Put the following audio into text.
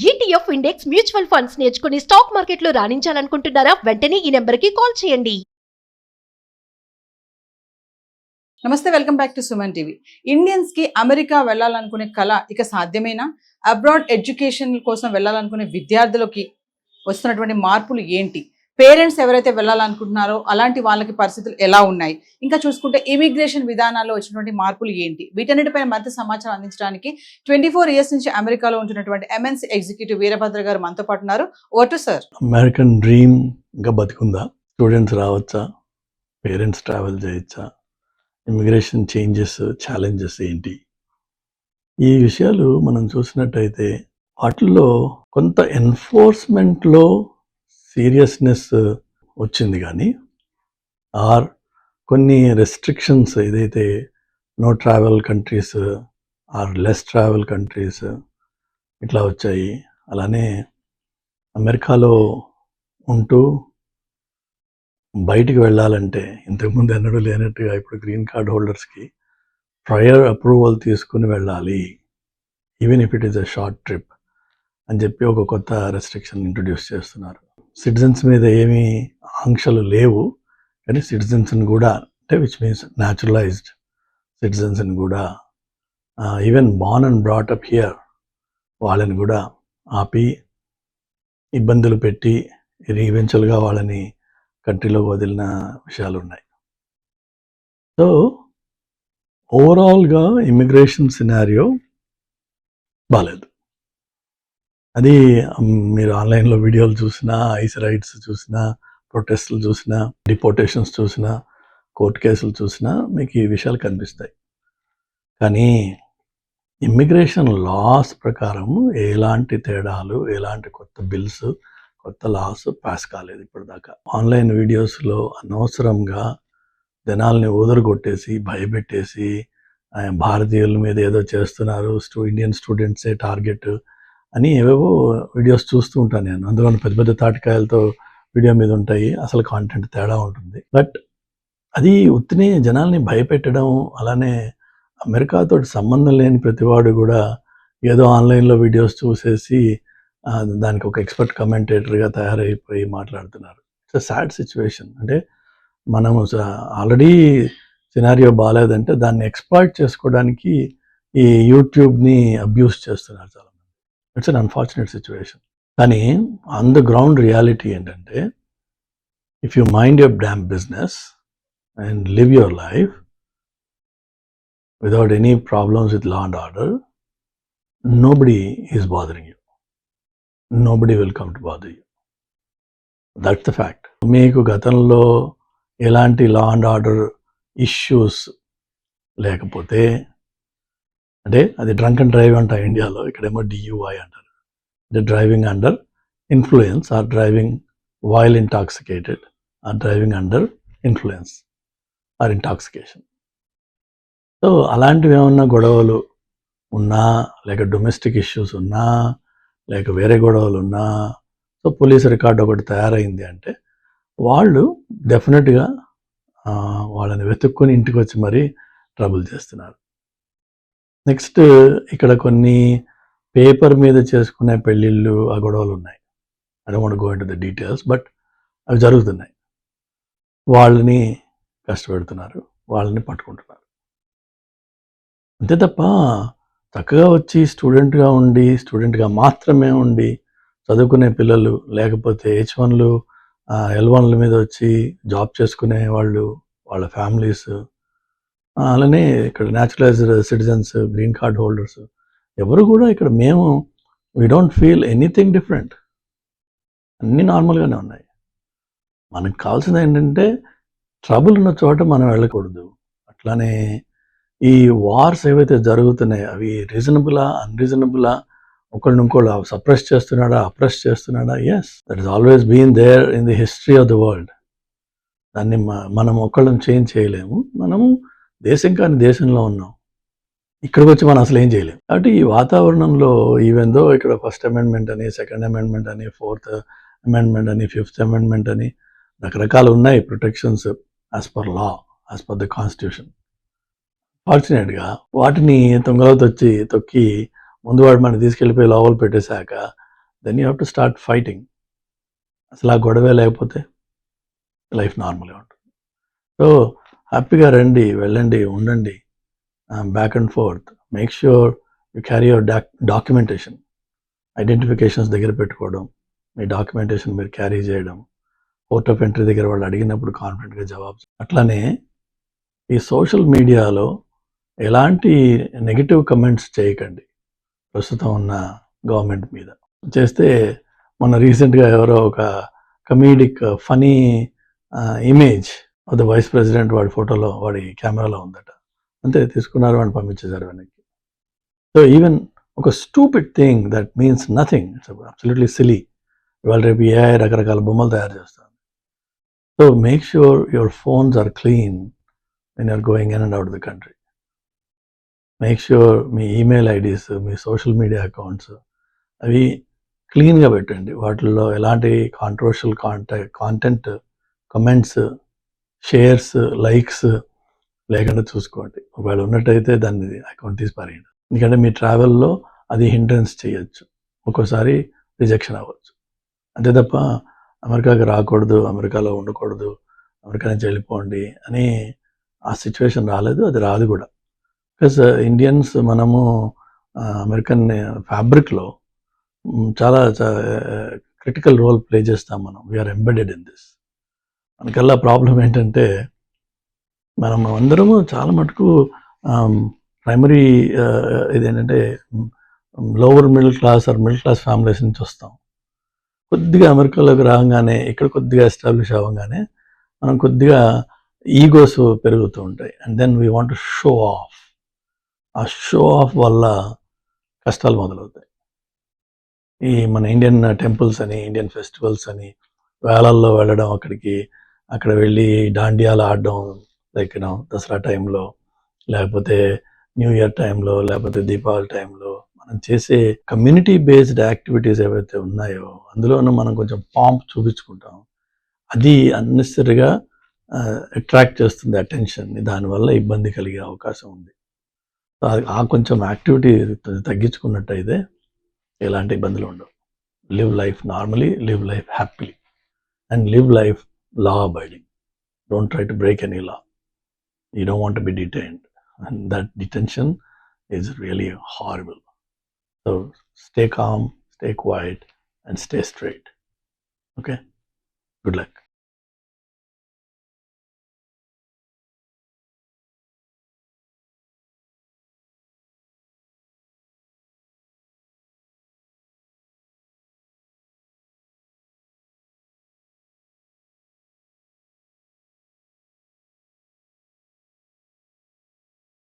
ETF index mutual funds నేర్చుకుని stock మార్కెట్లో రాణించాలనుకుంటున్నారా? వెంటనే ఈ నెంబర్కి కాల్ చేయండి. నమస్తే, welcome back to Suman TV. Indians కి అమెరికా వెళ్ళాలనుకునే కళ ఇక సాధ్యమేనా? అబ్రాడ్ ఎడ్యుకేషన్ కోసం వెళ్ళాలనుకునే విద్యార్థులకి వస్తున్నటువంటి మార్పులు ఏంటి? పేరెంట్స్ ఎవరైతే వెళ్ళాలనుకుంటున్నారో అలాంటి వాళ్ళకి పరిస్థితులు ఎలా ఉన్నాయి? ఇంకా చూసుకుంటే ఇమిగ్రేషన్ విధానాల్లో వచ్చినటువంటి మార్పులు ఏంటి? వీటన్నిటిపైన మరింత సమాచారం అందించడానికి 24 ఇయర్స్ నుంచి అమెరికాలో ఉంటున్నటువంటి ఎంఎన్సీ ఎగ్జిక్యూటివ్ వీరభద్ర గారు మనతో పాటు ఉన్నారు. Vote sir. అమెరికన్ డ్రీమ్ ఇంకా బతికుందా? స్టూడెంట్స్ రావచ్చా? పేరెంట్స్ ట్రావెల్ చేయొచ్చా? ఇమిగ్రేషన్ చేంజెస్, ఛాలెంజెస్ ఏంటి? ఈ విషయాలు మనం చూసినట్టయితే వాటిల్లో కొంత ఎన్ఫోర్స్మెంట్లో సీరియస్నెస్ వచ్చింది, కానీ ఆర్ కొన్ని రెస్ట్రిక్షన్స్ ఏదైతే no travel countries or less travel countries ఇట్లా వచ్చాయి. అలానే అమెరికాలో ఉంటూ బయటికి వెళ్ళాలంటే ఇంతకుముందు ఎన్నడూ లేనట్టుగా ఇప్పుడు గ్రీన్ కార్డ్ హోల్డర్స్కి ప్రయర్ అప్రూవల్ తీసుకుని వెళ్ళాలి, even if it is a short trip అని చెప్పి ఒక కొత్త రెస్ట్రిక్షన్ ఇంట్రొడ్యూస్ చేస్తున్నారు. సిటిజన్స్ మీద ఏమీ ఆంక్షలు లేవు, కానీ సిటిజన్స్ని కూడా, అంటే విచ్ మీన్స్ న్యాచురలైజ్డ్ సిటిజన్స్ని కూడా, even born and brought up here వాళ్ళని కూడా ఆపి ఇబ్బందులు పెట్టి ఈవెన్చువల్గా వాళ్ళని కంట్రీలోకి వదిలిన విషయాలు ఉన్నాయి. సో ఓవరాల్గా ఇమిగ్రేషన్ సినారియో బాగాలేదు. అది మీరు ఆన్లైన్లో వీడియోలు చూసినా, ఐస్ రైట్స్ చూసినా, ప్రొటెస్టులు చూసినా, డిపోర్టేషన్స్ చూసినా, కోర్టు కేసులు చూసినా మీకు ఈ విషయాలు కనిపిస్తాయి. కానీ ఇమ్మిగ్రేషన్ లాస్ ప్రకారం ఎలాంటి తేడాలు, ఎలాంటి కొత్త బిల్స్, కొత్త లాస్ పాస్ కాలేదు ఇప్పటిదాకా. ఆన్లైన్ వీడియోస్లో అనవసరంగా జనాల్ని ఊదరగొట్టేసి భయపెట్టేసి భారతీయుల మీద ఏదో చేస్తున్నారు, ఇండియన్ స్టూడెంట్సే టార్గెట్ అని ఏవేవో వీడియోస్ చూస్తూ ఉంటాను నేను. అందులో పెద్ద పెద్ద తాటికాయలతో వీడియో మీద ఉంటాయి, అసలు కాంటెంట్ తేడా ఉంటుంది. బట్ అది ఉత్తినే జనాల్ని భయపెట్టడం. అలానే అమెరికాతో సంబంధం లేని ప్రతివాడు కూడా ఏదో ఆన్లైన్లో వీడియోస్ చూసేసి దానికి ఒక ఎక్స్పర్ట్ కమెంటేటర్గా తయారైపోయి మాట్లాడుతున్నారు. It's a sad situation. అంటే మనము ఆల్రెడీ సినారియో బాగాలేదంటే దాన్ని ఎక్స్ప్లాయిట్ చేసుకోవడానికి ఈ యూట్యూబ్ని అబ్యూస్ చేస్తున్నారు చాలామంది. It's an unfortunate situation. కానీ ఆన్ ద గ్రౌండ్ రియాలిటీ ఏంటంటే, if you mind your damn business and live your life without any problems with law and order, nobody is bothering you. Nobody will come to bother you. That's the fact. మీకు గతంలో ఎలాంటి law and order issues లేకపోతే, అంటే అది drunk and drive అంట ఇండియాలో, ఇక్కడేమో DUI అంటారు, అంటే driving under influence or driving while intoxicated or driving under influence or intoxication. So అలాంటివి ఏమన్నా గొడవలు ఉన్నా, లేక డొమెస్టిక్ ఇష్యూస్ ఉన్నా, లేక వేరే గొడవలు ఉన్నా, సో పోలీస్ రికార్డు ఒకటి తయారైంది అంటే వాళ్ళు డెఫినెట్గా వాళ్ళని వెతుక్కొని ఇంటికి వచ్చి మరీ ట్రబుల్ చేస్తున్నారు. నెక్స్ట్ ఇక్కడ కొన్ని పేపర్ మీద చేసుకునే పెళ్ళిళ్ళు, ఆ గొడవలు ఉన్నాయి. I don't want to go into the details, but అవి జరుగుతున్నాయి. వాళ్ళని కష్టపెడుతున్నారు, వాళ్ళని పట్టుకుంటున్నారు. అంతే తప్ప చక్కగా వచ్చి స్టూడెంట్గా మాత్రమే ఉండి చదువుకునే పిల్లలు, లేకపోతే H1లు L1ల మీద వచ్చి జాబ్ చేసుకునే వాళ్ళు, వాళ్ళ ఫ్యామిలీస్, అలానే ఇక్కడ naturalised citizens, green card holders, ఎవరు కూడా ఇక్కడ we don't feel anything different. అన్నీ నార్మల్గానే ఉన్నాయి. మనకు కావాల్సింది ఏంటంటే ట్రబుల్ ఉన్న చోట మనం వెళ్ళకూడదు. అట్లానే ఈ వార్స్ ఏవైతే జరుగుతున్నాయో అవి రీజనబులా, అన్రీజనబులా, ఒకళ్ళు సప్రెస్ చేస్తున్నాడా, అప్రెస్ చేస్తున్నాడా? Yes, that is always been there in the history of the world. దాన్ని మనం ఒకళ్ళని చేంజ్ చేయలేము. మనము దేశం కాని దేశంలో ఉన్నాం, ఇక్కడికి వచ్చి మనం అసలు ఏం చేయలేము. కాబట్టి ఈ వాతావరణంలో ఈవెన్ దో ఇక్కడ ఫస్ట్ అమెండ్మెంట్ అని, సెకండ్ అమెండ్మెంట్ అని, ఫోర్త్ అమెండ్మెంట్ అని, ఫిఫ్త్ అమెండ్మెంట్ అని రకరకాలు ఉన్నాయి protections as per law, as per the constitution. ఫార్చునేట్గా వాటిని తొక్కి ముందు వాడు మనం తీసుకెళ్ళిపోయి లోపల పెట్టేశాక then you have to start fighting. అసలు ఆ గొడవే లేకపోతే లైఫ్ నార్మల్గా ఉంటుంది. సో హ్యాపీగా రండి, వెళ్ళండి, ఉండండి, back and fourth. Make sure you carry your documentation, identifications దగ్గర పెట్టుకోవడం, మీ డాక్యుమెంటేషన్ మీరు క్యారీ చేయడం, పోర్ట్ ఆఫ్ ఎంట్రీ దగ్గర వాళ్ళు అడిగినప్పుడు కాన్ఫిడెంట్గా జవాబు. అట్లానే ఈ సోషల్ మీడియాలో ఎలాంటి నెగిటివ్ కమెంట్స్ చేయకండి ప్రస్తుతం ఉన్న గవర్నమెంట్ మీద. చేస్తే మొన్న రీసెంట్గా ఎవరో ఒక comedic funny image of the vice president వాడి ఫోటోలో, వాడి కెమెరాలో ఉందట. అంతే, తీసుకున్నారు, వాడిని పంపించేశారు వెనక్కి. సో ఈవెన్ ఒక stupid thing that means nothing, it's absolutely silly. ఇవాళ రేపు ఏఐ రకరకాల బొమ్మలు తయారు చేస్తారు. So make sure your phones are clean when you're going in and out the country. Make sure మీ ఈమెయిల్ ఐడీస్, మీ సోషల్ మీడియా అకౌంట్స్ అవి క్లీన్గా పెట్టండి. వాటిల్లో ఎలాంటి controversial content, comments, shares, likes లేకుండా చూసుకోండి. ఒకవేళ ఉన్నట్టయితే దాన్ని అకౌంట్ తీసి పారేయండి. ఎందుకంటే మీ ట్రావెల్లో అది హిండ్రెన్స్ చేయొచ్చు, ఒక్కోసారి రిజెక్షన్ అవ్వచ్చు. అంతే తప్ప అమెరికాకి రాకూడదు, అమెరికాలో ఉండకూడదు, అమెరికా నుంచి వెళ్ళిపోండి అని ఆ సిచ్యువేషన్ రాలేదు, అది రాదు కూడా. బికాస్ ఇండియన్స్ మనము అమెరికన్ ఫ్యాబ్రిక్లో చాలా క్రిటికల్ రోల్ ప్లే చేస్తాం మనం. We are embedded in this. మనకల్లా ప్రాబ్లం ఏంటంటే మనం అందరము చాలా మటుకు ప్రైమరీ ఇదేంటంటే lower middle class or middle class families నుంచి వస్తాం. కొద్దిగా అమెరికాలోకి రాగానే, ఇక్కడ కొద్దిగా ఎస్టాబ్లిష్ అవ్వగానే మనం కొద్దిగా ఈగోస్ పెరుగుతూ ఉంటాయి. And then we want to show off. ఆ షో ఆఫ్ వల్ల కష్టాలు మొదలవుతాయి. ఈ మన ఇండియన్ టెంపుల్స్ అని, ఇండియన్ ఫెస్టివల్స్ అని వేలల్లో వెళ్ళడం, అక్కడ వెళ్ళి దాండియాలు ఆడడం, లైక్ దసరా టైంలో, లేకపోతే న్యూ ఇయర్ టైంలో, లేకపోతే దీపావళి టైంలో మనం చేసే కమ్యూనిటీ బేస్డ్ యాక్టివిటీస్ ఏవైతే ఉన్నాయో అందులోనూ మనం కొంచెం పాంప్ చూపించుకుంటాం. అది అన్నెసరీగా అట్రాక్ట్ చేస్తుంది అటెన్షన్ని. దానివల్ల ఇబ్బంది కలిగే అవకాశం ఉంది. ఆ కొంచెం యాక్టివిటీ తగ్గించుకున్నట్టయితే ఎలాంటి ఇబ్బందులు ఉండవు. Live life normally, live life happily, and live life law abiding. Don't try to break any law. You don't want to be detained, and that detention is really horrible. So stay calm, stay quiet, and stay straight. Okay? Good luck.